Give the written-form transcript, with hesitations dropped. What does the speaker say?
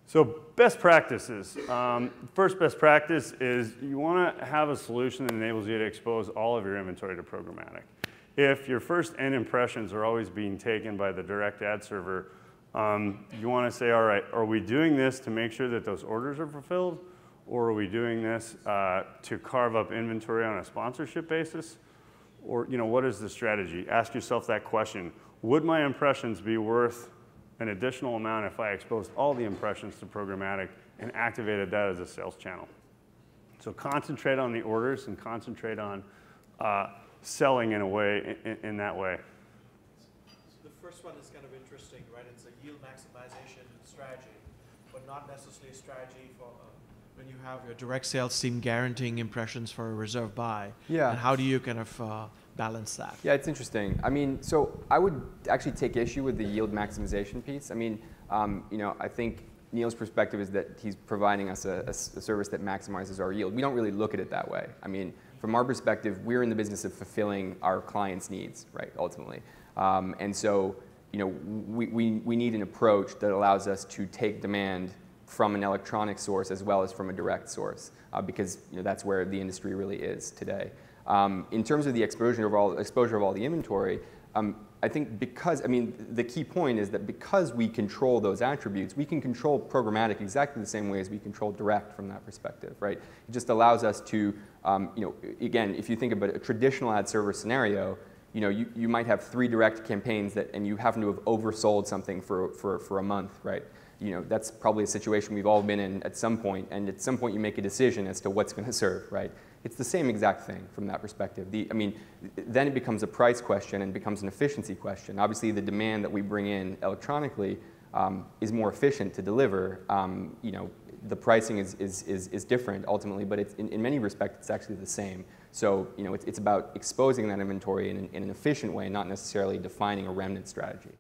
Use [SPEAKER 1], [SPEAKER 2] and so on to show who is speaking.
[SPEAKER 1] So best practices. First best practice is you want to have a solution that enables you to expose all of your inventory to programmatic. If your first end impressions are always being taken by the direct ad server, you want to say, all right, are we doing this to make sure that those orders are fulfilled? Or are we doing this to carve up inventory on a sponsorship basis? Or what is the strategy? Ask yourself that question. Would my impressions be worth an additional amount if I exposed all the impressions to programmatic and activated that as a sales channel? So concentrate on the orders and concentrate on selling in a way, in that way.
[SPEAKER 2] So the first one is kind of interesting, right? It's a yield maximization strategy, but not necessarily a strategy for when you have your direct sales team guaranteeing impressions for a reserve buy.
[SPEAKER 3] Yeah.
[SPEAKER 2] And how do you kind of balance that?
[SPEAKER 3] Yeah, it's interesting. I mean, so I would actually take issue with the yield maximization piece. I mean, I think Neal's perspective is that he's providing us a service that maximizes our yield. We don't really look at it that way. I mean, from our perspective, we're in the business of fulfilling our clients' needs, right, ultimately. And so, we need an approach that allows us to take demand from an electronic source as well as from a direct source, because that's where the industry really is today. In terms of the exposure of all the inventory, I think the key point is that because we control those attributes, we can control programmatic exactly the same way as we control direct from that perspective, right? It just allows us to, again, if you think about a traditional ad server scenario, you might have 3 direct campaigns and you happen to have oversold something for a month, right? That's probably a situation we've all been in at some point, and at some point you make a decision as to what's going to serve, right? It's the same exact thing from that perspective. Then it becomes a price question and becomes an efficiency question. Obviously, the demand that we bring in electronically is more efficient to deliver. The pricing is different ultimately, but in many respects, it's actually the same. So, it's about exposing that inventory in an efficient way, not necessarily defining a remnant strategy.